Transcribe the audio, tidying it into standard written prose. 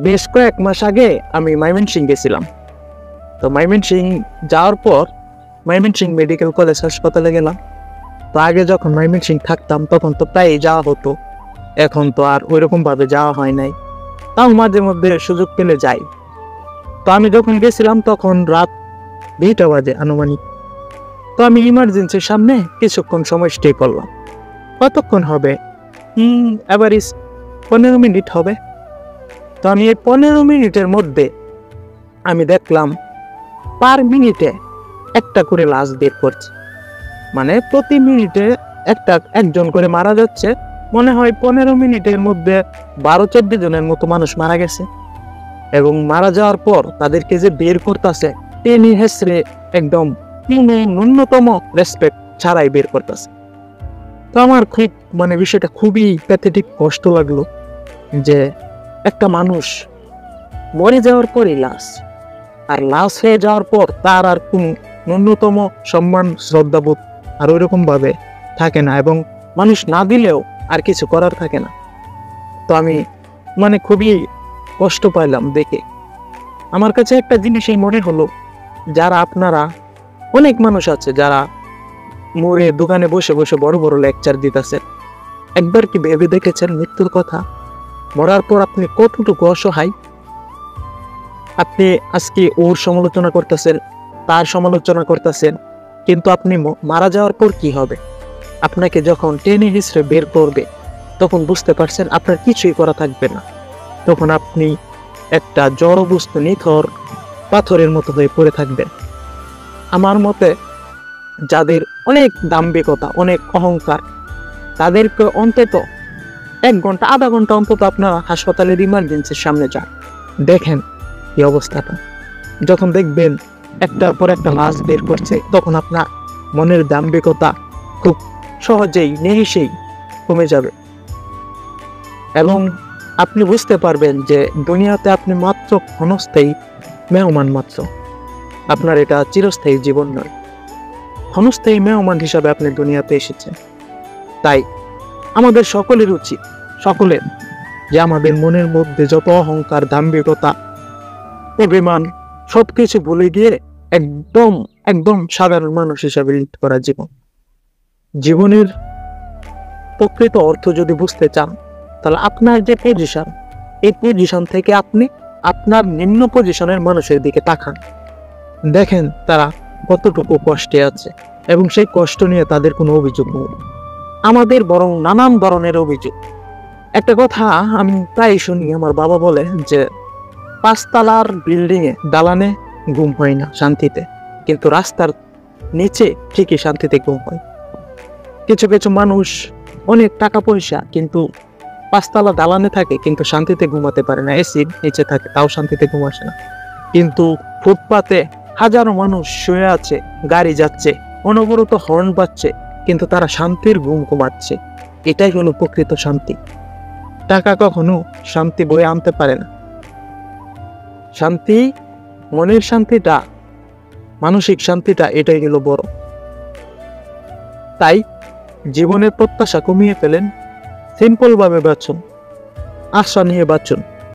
বেশ কয়েক মাস আগে আমি ময়মনসিংহ গেছিলাম। তো ময়মনসিংহ যাওয়ার পর ময়মনসিংহ মেডিকেল কলেজ হাসপাতালে গেলাম। তো আগে যখন ময়মনসিংহ থাকতাম তখন তো প্রায় যাওয়া হতো, এখন তো আর ওইরকম ভাবে যাওয়া হয় নাই, তাও মাঝে মধ্যে সুযোগ পেলে যাই। তো আমি যখন গেছিলাম তখন রাত 2টা বাজে আনুমানিক। তো আমি ইমার্জেন্সির সামনে কিছুক্ষণ সময় স্টে করলাম। কতক্ষণ হবে? এভারেজ 15 মিনিট হবে। তো আমি এই 15 মিনিটের মধ্যে আমি দেখলাম পার মিনিটে একটা করে লাশ বের করছে, মানে প্রতি মিনিটে একজন করে মারা যাচ্ছে। মনে হয় 15 মিনিটের মধ্যে 12-14 জনের মতো মানুষ মারা গেছে। এবং মারা যাওয়ার পর তাদেরকে যে বের করতেছে টেনে হেসড়ে একদম ন্যূনতম রেসপেক্ট ছাড়াই বের করতেছে। তো আমার খুব বিষয়টা খুবই প্যাথেটিক, কষ্ট লাগলো যে একটা মানুষ মরে যাওয়ার পরই লাশ, আর লাশ হয়ে যাওয়ার পর তার আর কোন ন্যূনতম সম্মান শ্রদ্ধাবোধ আর ওইরকম ভাবে থাকে না, এবং মানুষ না দিলেও আর কিছু করার থাকে না। তো আমি খুবই কষ্ট পাইলাম দেখে। আমার কাছে একটা জিনিসই মনে হলো, যারা আপনারা অনেক মানুষ আছে যারা মোড়ে দোকানে বসে বসে বড় বড় লেকচার দিতেছেন, একবার কি ভেবে দেখেছেন মৃত্যুর কথা? মরার পর আপনি কতটুকু অসহায়? আপনি আজকে ওর সমালোচনা করতেছেন, তার সমালোচনা করতেছেন, কিন্তু আপনি মারা যাওয়ার পর কি হবে? আপনাকে যখন টেনে হিসড়ে বের করবে তখন বুঝতে পারছেন আপনার কিছুই করা থাকবে না। তখন আপনি একটা জড় বস্তু, নিথর পাথরের মতো হয়ে পড়ে থাকবেন। আমার মতে যাদের অনেক দাম্ভিকতা, অনেক অহংকার, তাদেরকে অন্তত 1 ঘন্টা, আধা ঘন্টা অন্তত আপনারা হাসপাতালের ইমার্জেন্সির সামনে যান, দেখেন এই অবস্থাটা। যখন দেখবেন একটার পর একটা লাশ বের করছে, তখন আপনার মনের দাম্ভিকতা খুব সহজেই নিমিষেই কমে যাবে, এবং আপনি বুঝতে পারবেন যে দুনিয়াতে আপনি মাত্র ক্ষণস্থায়ী মেহমান মাত্র। আপনার এটা চিরস্থায়ী জীবন নয়, ক্ষণস্থায়ী মেহমান হিসাবে আপনি দুনিয়াতে এসেছেন। তাই আমাদের সকলের উচিত, সকলের, যে আমাদের মনের মধ্যে যত অহংকার, দাম্ভিকতা, অভিমান সবকিছু ভুলে গিয়ে একদম একদম সাধারণ মানুষ হিসাবে লিড করা জীবনের প্রকৃত অর্থ যদি বুঝতে চান, তাহলে আপনার যে পজিশন, এই পজিশন থেকে আপনি আপনার নিম্ন পজিশনের মানুষের দিকে তাকান, দেখেন তারা কতটুকু কষ্টে আছে, এবং সেই কষ্ট নিয়ে তাদের কোনো অভিযোগ নেই। আমাদের বরং নানান ধরনের অভিযোগ। একটা কথা আমি প্রায় শুনি, আমার বাবা বলে যে 5 তলার বিল্ডিং এ দালানে ঘুম হয় না শান্তিতে, কিন্তু রাস্তার নিচে ঠিকই শান্তিতে ঘুম হয়। কিছু কিছু মানুষ অনেক টাকা পয়সা, কিন্তু 5 তলা দালানে থাকে, কিন্তু শান্তিতে ঘুমাতে পারে না। এসির নিচে থাকে, তাও শান্তিতে ঘুম আসে না। কিন্তু ফুটপাতে হাজারো মানুষ শুয়ে আছে, গাড়ি যাচ্ছে, অনবরত হর্ন বাজছে, কিন্তু তারা শান্তির ঘুম ঘুমাচ্ছে। এটাই হলো প্রকৃত শান্তি। টাকা কখনো শান্তি বয়ে আনতে পারে না। শান্তি, মনের শান্তিটা, মানসিক শান্তিটা, এটাই হলো বড়। তাই জীবনের প্রত্যাশা কমিয়ে ফেলেন, সিম্পল ভাবে বাঁচুন, আশা নিয়ে বাঁচুন।